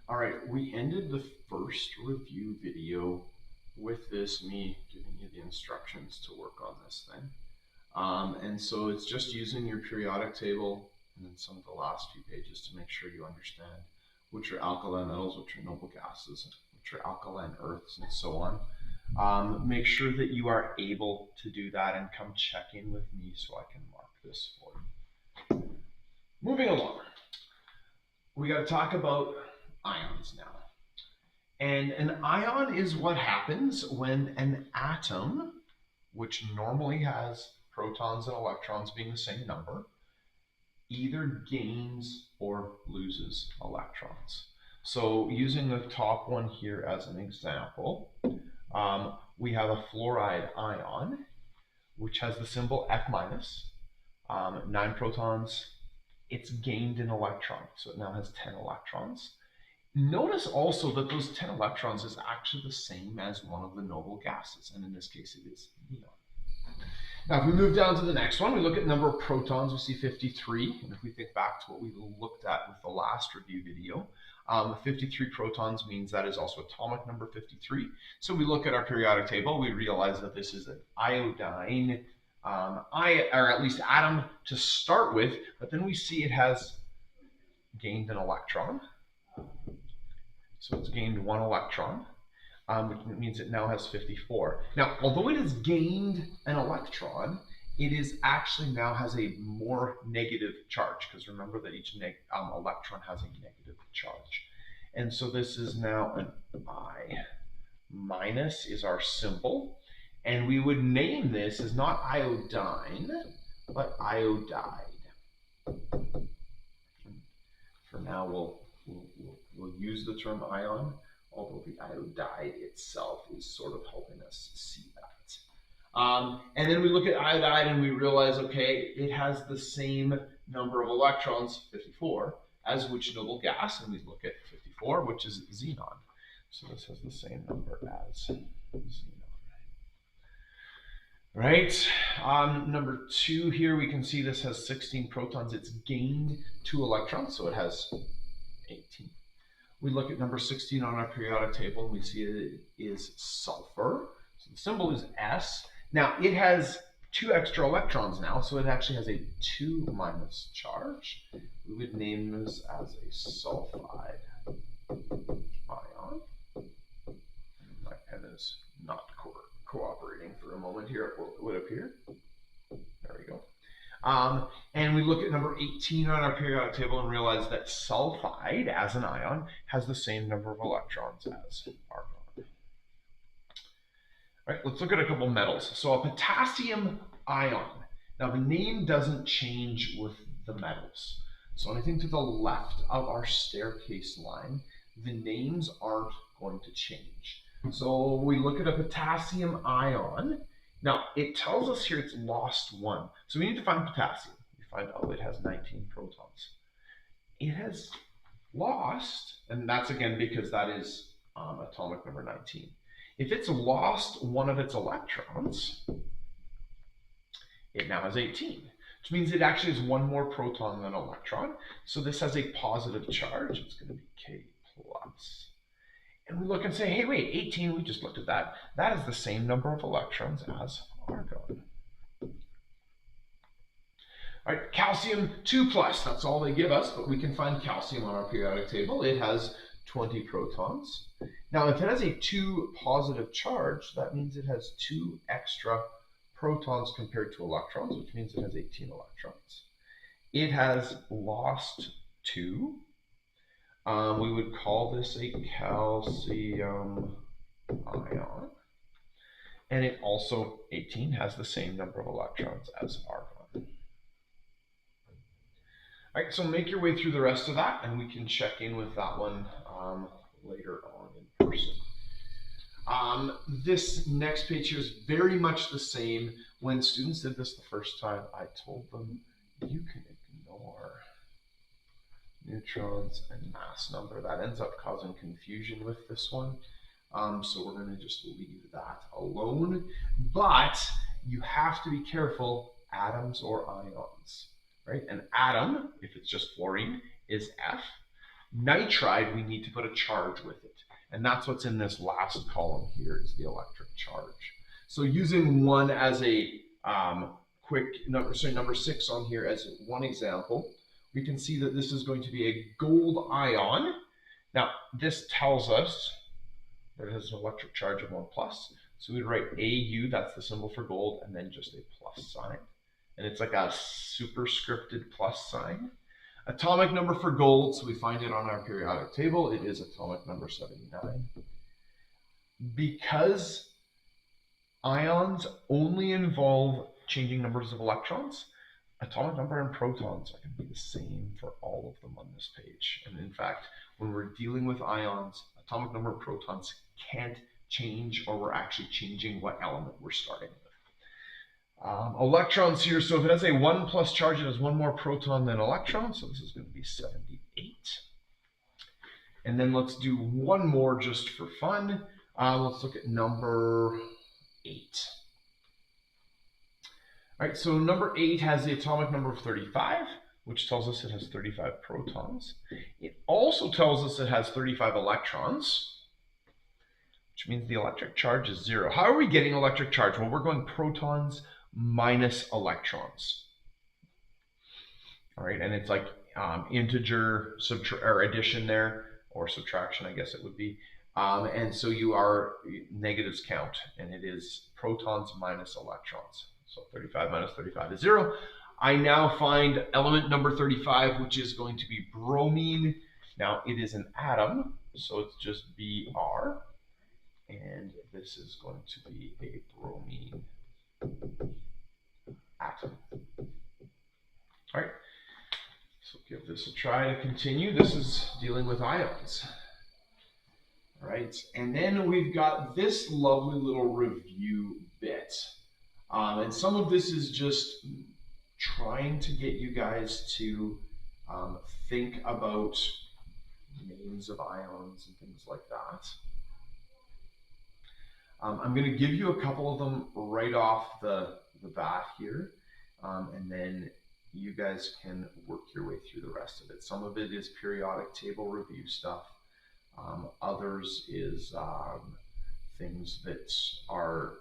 All right, we ended the first review video with this, me giving you the instructions to work on this thing. And so it's just using your periodic table and then some of the last few pages to make sure you understand which are alkaline metals, which are noble gases, which are alkaline earths, and so on. Make sure that you are able to do that and come check in with me so I can mark this for you. Moving along, we got to talk about ions now. And an ion is what happens when an atom, which normally has protons and electrons being the same number, either gains or loses electrons. So using the top one here as an example, we have a fluoride ion, which has the symbol F minus, 9 protons. It's gained an electron, so it now has 10 electrons. Notice also that those 10 electrons is actually the same as one of the noble gases, and in this case it is neon. Now if we move down to the next one, we look at number of protons, we see 53, and if we think back to what we looked at with the last review video, 53 protons means that is also atomic number 53. So we look at our periodic table, we realize that this is an iodine, or at least atom to start with, but then we see it has gained an electron. So it's gained 1 electron, which means it now has 54. Now, although it has gained an electron, it is actually now has a more negative charge, because remember that each electron has a negative charge. And so this is now an I minus is our symbol. And we would name this as not iodine, but iodide. For now, we'll use the term ion, although the iodide itself is sort of helping us see that. And then we look at iodide and we realize, okay, it has the same number of electrons, 54, as which noble gas, and we look at 54, which is xenon. So this has the same number as xenon. Right, number 2 here, we can see this has 16 protons. It's gained 2 electrons, so it has 18. We look at number 16 on our periodic table, and we see it is sulfur. So the symbol is S. Now, it has 2 extra electrons now, so it actually has a 2 minus charge. We would name this as a sulfide ion. My pen is not cooperating for a moment here, it would appear. There we go. And we look at number 18 on our periodic table and realize that sulfide as an ion has the same number of electrons as argon. All right, let's look at a couple metals. So a potassium ion. Now the name doesn't change with the metals. So anything to the left of our staircase line, the names aren't going to change. So we look at a potassium ion. Now it tells us here it's lost 1. So we need to find potassium. We find, oh, it has 19 protons. It has lost, and that's again because that is atomic number 19. If it's lost 1 of its electrons, it now has 18, which means it actually has 1 more proton than electron. So this has a positive charge. It's going to be K plus. And we look and say, hey, wait, 18, we just looked at that. That is the same number of electrons as argon. All right, calcium 2 plus, that's all they give us, but we can find calcium on our periodic table. It has 20 protons. Now, if it has a 2 positive charge, that means it has 2 extra protons compared to electrons, which means it has 18 electrons. It has lost 2. We would call this a calcium ion. And it also, 18, has the same number of electrons as argon. All right, so make your way through the rest of that, and we can check in with that one later on in person. This next page here is very much the same. When students did this the first time, I told them you can ignore neutrons and mass number. That ends up causing confusion with this one. So we're going to just leave that alone. But you have to be careful, atoms or ions, right? An atom, if it's just fluorine, is F. Nitride, we need to put a charge with it. And that's what's in this last column here is the electric charge. So using 1 as a quick number, sorry, number 6 on here as one example, we can see that this is going to be a gold ion. Now, this tells us that it has an electric charge of 1 plus. So we'd write AU, that's the symbol for gold, and then just a plus sign. And it's like a superscripted plus sign. Atomic number for gold, so we find it on our periodic table. It is atomic number 79. Because ions only involve changing numbers of electrons, atomic number and protons are going to be the same for all of them on this page. And in fact, when we're dealing with ions, atomic number of protons can't change, or we're actually changing what element we're starting with. Electrons here, so if it has a 1 plus charge, it has 1 more proton than electron, so this is going to be 78. And then let's do one more just for fun. Let's look at number 8. All right, so number 8 has the atomic number of 35, which tells us it has 35 protons. It also tells us it has 35 electrons, which means the electric charge is 0. How are we getting electric charge? Well, we're going protons minus electrons. All right, and it's like integer or addition there, or subtraction, I guess it would be. And so you are negatives count, and it is protons minus electrons. So 35 minus 35 is 0. I now find element number 35, which is going to be bromine. Now it is an atom, so it's just Br. And this is going to be a bromine atom. All right, so give this a try to continue. This is dealing with ions. All right, and then we've got this lovely little review bit. And some of this is just trying to get you guys to think about names of ions and things like that. I'm going to give you a couple of them right off the bat here, and then you guys can work your way through the rest of it. Some of it is periodic table review stuff. Others is things that are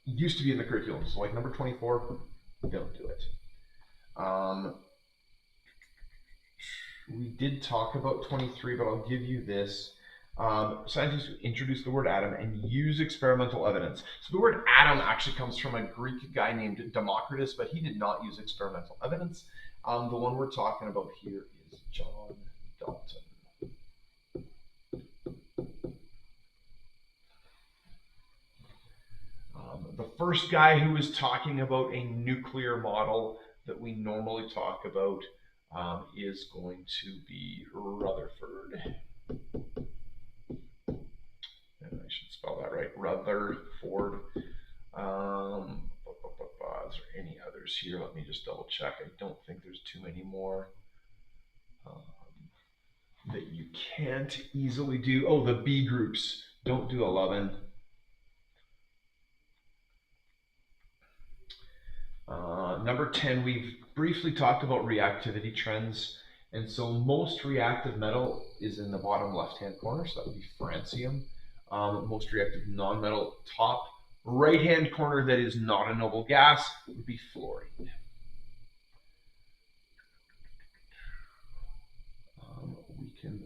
used to be in the curriculum. So like number 24, don't do it. We did talk about 23, but I'll give you this. Scientists introduce the word atom and use experimental evidence. So the word atom actually comes from a Greek guy named Democritus, but he did not use experimental evidence. The one we're talking about here is John Dalton. The first guy who was talking about a nuclear model that we normally talk about is going to be Rutherford. And I should spell that right, Rutherford. Is there any others here? Let me just double check. I don't think there's too many more that you can't easily do. Oh, the B groups. Don't do 11. Number 10, we've briefly talked about reactivity trends. And so most reactive metal is in the bottom left-hand corner, so that would be francium. Most reactive non-metal, top right-hand corner that is not a noble gas would be fluorine. We can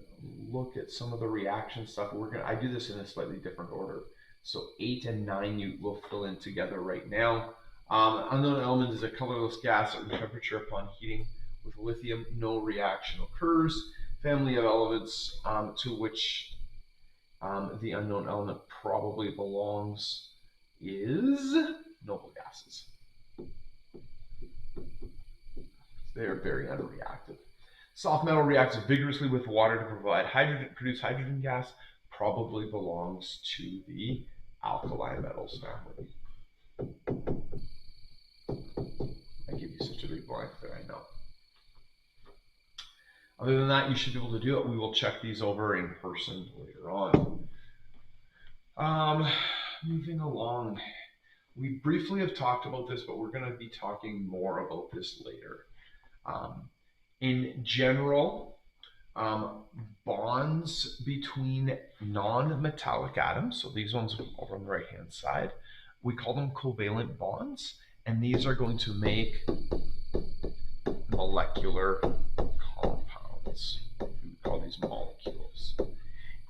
look at some of the reaction stuff. I do this in a slightly different order. So 8 and 9 you will fill in together right now. Unknown element is a colorless gas at room temperature. Upon heating with lithium, no reaction occurs. Family of elements to which the unknown element probably belongs is noble gases. They are very unreactive. Soft metal reacts vigorously with water to provide hydrogen, produce hydrogen gas. Probably belongs to the alkali metals family. I give you such a big blank there, I know. Other than that, you should be able to do it. We will check these over in person later on. Moving along, we briefly have talked about this, but we're going to be talking more about this later. In general, bonds between non-metallic atoms. So these ones over on the right-hand side, we call them covalent bonds, and these are going to make molecular compounds. We call these molecules.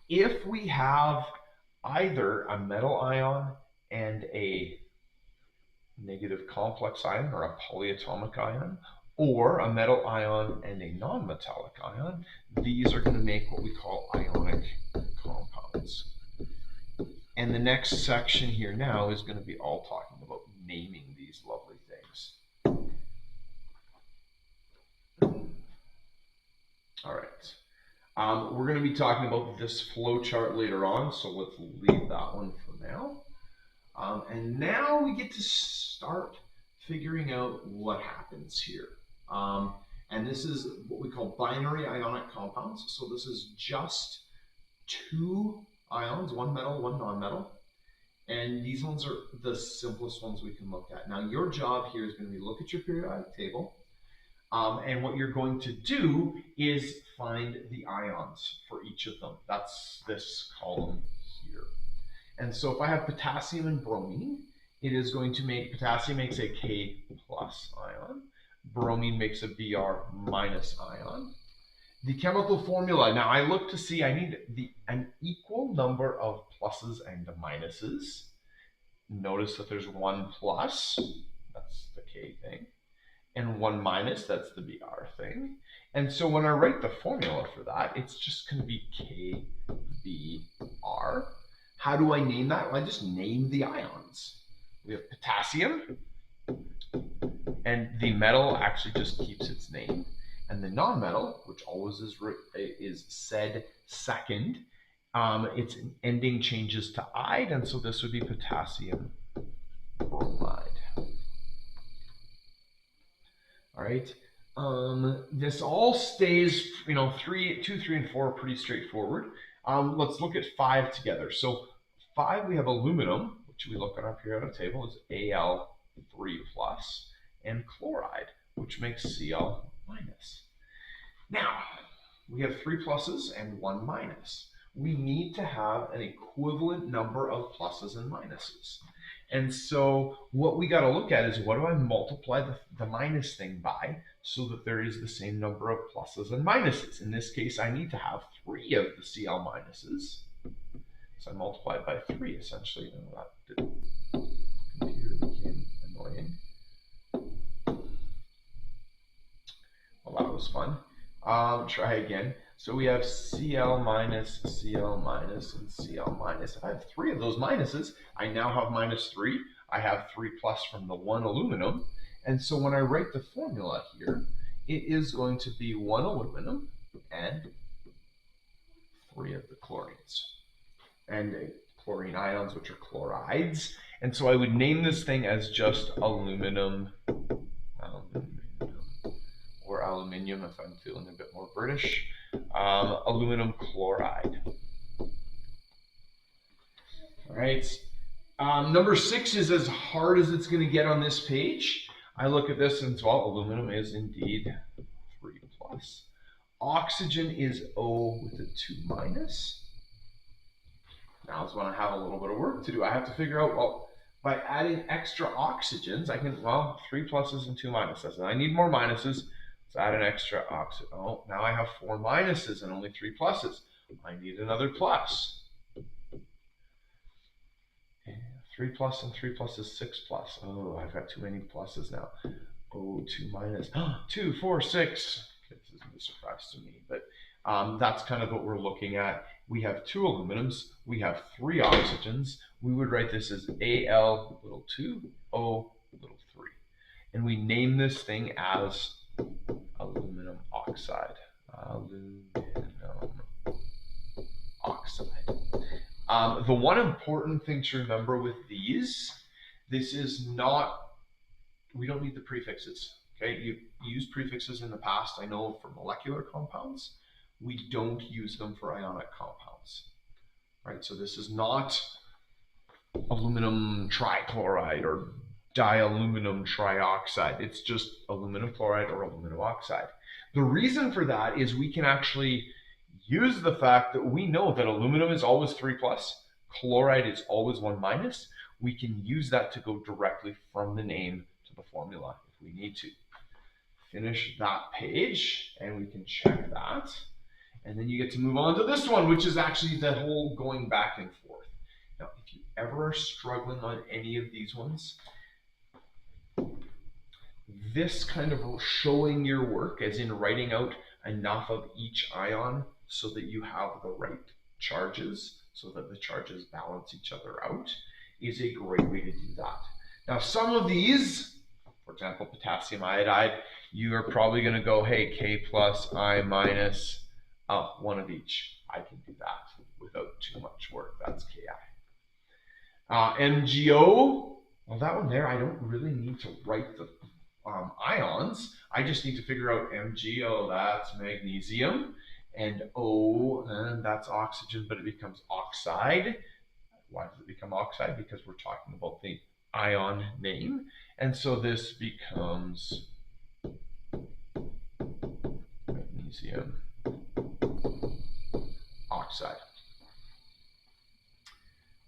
If we have either a metal ion and a negative complex ion or a polyatomic ion, or a metal ion and a non-metallic ion, these are going to make what we call ionic compounds. And the next section here now is going to be all talking about naming these lovely things. All right. We're going to be talking about this flow chart later on, so let's leave that one for now. And now we get to start figuring out what happens here. And this is what we call binary ionic compounds. So this is just two ions, one metal, one non-metal. And these ones are the simplest ones we can look at. Now your job here is going to be look at your periodic table. And what you're going to do is find the ions for each of them. That's this column here. And so if I have potassium and bromine, it is going to make, potassium makes a K plus ion, bromine makes a Br minus ion. The chemical formula, now I look to see, I need an equal number of pluses and minuses. Notice that there's one plus, that's the K thing, and one minus, that's the Br thing. And so when I write the formula for that, it's just going to be KBr. How do I name that? Well, I just name the ions. We have potassium, and the metal actually just keeps its name. And the non-metal, which always is said second, its ending changes to "ide," and so this would be potassium bromide. All right. This all stays, 2, 3, and 4 are pretty straightforward. Let's look at 5 together. So 5, we have aluminum, which we look on our periodic table, is Al3+, and chloride, which makes Cl-. Now, we have 3 pluses and 1 minus. We need to have an equivalent number of pluses and minuses. And so what we got to look at is, what do I multiply the minus thing by so that there is the same number of pluses and minuses? In this case, I need to have 3 of the Cl minuses. So I multiply it by 3, essentially. And that computer became annoying. Well, that was fun. Try again. So we have Cl minus, Cl minus, and Cl minus. If I have 3 of those minuses, I now have minus 3. I have 3 plus from the 1 aluminum. And so when I write the formula here, it is going to be 1 aluminum and 3 of the chlorines. And chlorine ions, which are chlorides. And so I would name this thing as just aluminum, or aluminium if I'm feeling a bit more British. Aluminum chloride. All right. Number 6 is as hard as it's going to get on this page. I look at this and, well, aluminum is indeed 3+. Oxygen is O with a 2-. Now is when I have a little bit of work to do. I have to figure out, well, by adding extra oxygens, I can, well, 3 pluses and 2 minuses. And I need more minuses. Let's add an extra oxygen. Oh, now I have 4 minuses and only 3 pluses. I need another plus. 3 plus and 3 plus is 6 plus. Oh, I've got too many pluses now. Oh, 2 minus. 2, 4, 6. This isn't a surprise to me, but that's kind of what we're looking at. We have 2 aluminums. We have 3 oxygens. We would write this as Al2, O3. And we name this thing as aluminum oxide. Aluminum oxide. The one important thing to remember with these, this is not, we don't need the prefixes. Okay, you've used prefixes in the past, I know, for molecular compounds. We don't use them for ionic compounds. Right, so this is not aluminum trichloride or dialuminum trioxide. It's just aluminum chloride or aluminum oxide. The reason for that is we can actually use the fact that we know that aluminum is always 3 plus, chloride is always 1 minus. We can use that to go directly from the name to the formula if we need to. Finish that page, and we can check that. And then you get to move on to this one, which is actually the whole going back and forth. Now, if you ever are struggling on any of these ones, this kind of showing your work, as in writing out enough of each ion so that you have the right charges, so that the charges balance each other out, is a great way to do that. Now, some of these, for example, potassium iodide, you are probably going to go, hey, K plus, I minus, one of each. I can do that without too much work. That's Ki. MgO, well, that one there, I don't really need to write the ions. I just need to figure out MgO, that's magnesium, and O, and that's oxygen, but it becomes oxide. Why does it become oxide? Because we're talking about the ion name. And so this becomes magnesium oxide.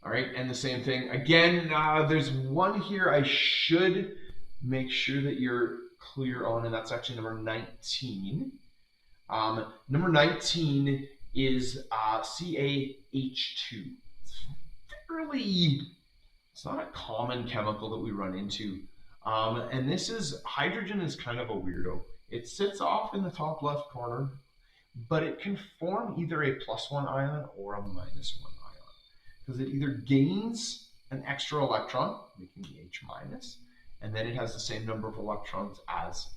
All right, and the same thing. Again, there's one here I should make sure that you're clear on, and that's actually number 19. Number 19 is CaH2. It's not a common chemical that we run into. And this is, hydrogen is kind of a weirdo. It sits off in the top left corner, but it can form either a +1 ion or a -1 ion, because it either gains an extra electron, making the H minus, and then it has the same number of electrons as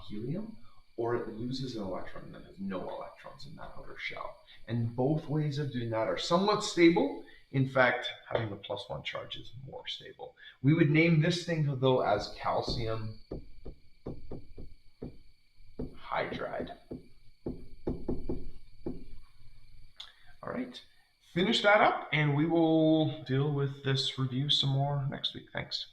helium, or it loses an electron and then has no electrons in that outer shell. And both ways of doing that are somewhat stable. In fact, having the +1 charge is more stable. We would name this thing, though, as calcium hydride. All right, finish that up, and we will deal with this review some more next week. Thanks.